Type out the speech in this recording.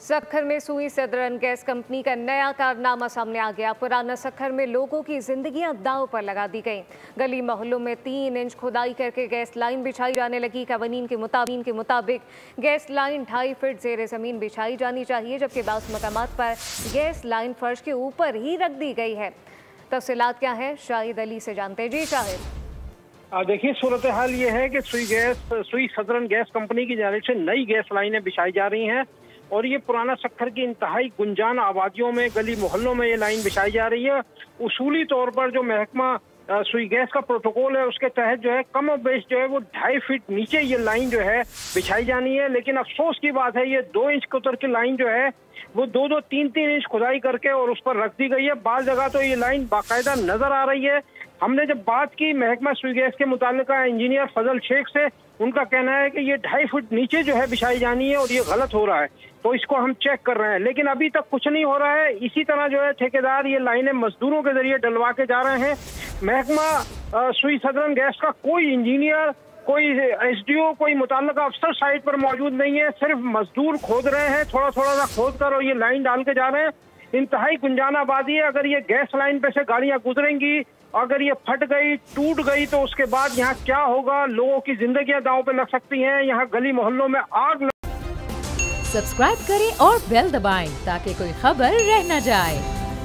सक्खर में सुई southern gas company का नया कारनामा सामने आ गया। पुराना सक्खर में लोगों की जिंदगियां दांव पर लगा दी गईं। गली मोहल्लों में 3 इंच खुदाई करके गैस लाइन बिछाई जाने लगी। कवानीन के मुताबिक गैस लाइन 2.5 फीट जेर जमीन बिछाई जानी चाहिए, जबकि बाज़ मकामात पर गैस लाइन फर्श के ऊपर ही रख दी गई है। तफसीलात क्या है, शाहिद अली से जानते हैं। जी शाहिद। देखिए, सूरत हाल ये है कि सुई सदरन गैस कंपनी की जानिब से नई गैस लाइनें बिछाई जा रही हैं और ये पुराना सक्खर की इंतहाई गुंजान आबादियों में, गली मोहल्लों में ये लाइन बिछाई जा रही है। उसूली तौर पर जो महकमा सुई गैस का प्रोटोकॉल है उसके तहत जो है कम और बेश जो है वो 2.5 फीट नीचे ये लाइन जो है बिछाई जानी है। लेकिन अफसोस की बात है, ये 2 इंच कुतर की लाइन जो है वो 2-2, 3-3 इंच खुदाई करके और उस पर रख दी गई है। बाल जगह तो ये लाइन बाकायदा नजर आ रही है। हमने जब बात की महकमा सुई गैस के मुतालिका इंजीनियर फजल शेख से, उनका कहना है कि ये 2.5 फीट नीचे जो है बिछाई जानी है और ये गलत हो रहा है, तो इसको हम चेक कर रहे हैं। लेकिन अभी तक कुछ नहीं हो रहा है। इसी तरह जो है ठेकेदार ये लाइनें मजदूरों के जरिए डलवा के जा रहे हैं। महकमा सुई सदरन गैस का कोई इंजीनियर, कोई एसडीओ, कोई मुताल्लिका अफसर साइट पर मौजूद नहीं है। सिर्फ मजदूर खोद रहे हैं, थोड़ा थोड़ा सा खोद कर और ये लाइन डाल के जा रहे हैं। इंतहाई गुंजान आबादी है। अगर ये गैस लाइन पे से गाड़ियां गुजरेंगी, अगर ये फट गई, टूट गई, तो उसके बाद यहाँ क्या होगा? लोगों की जिंदगियां दांव पे लग सकती हैं। यहाँ गली मोहल्लों में आग। सब्सक्राइब करें और बेल दबाएं ताकि कोई खबर रह न जाए।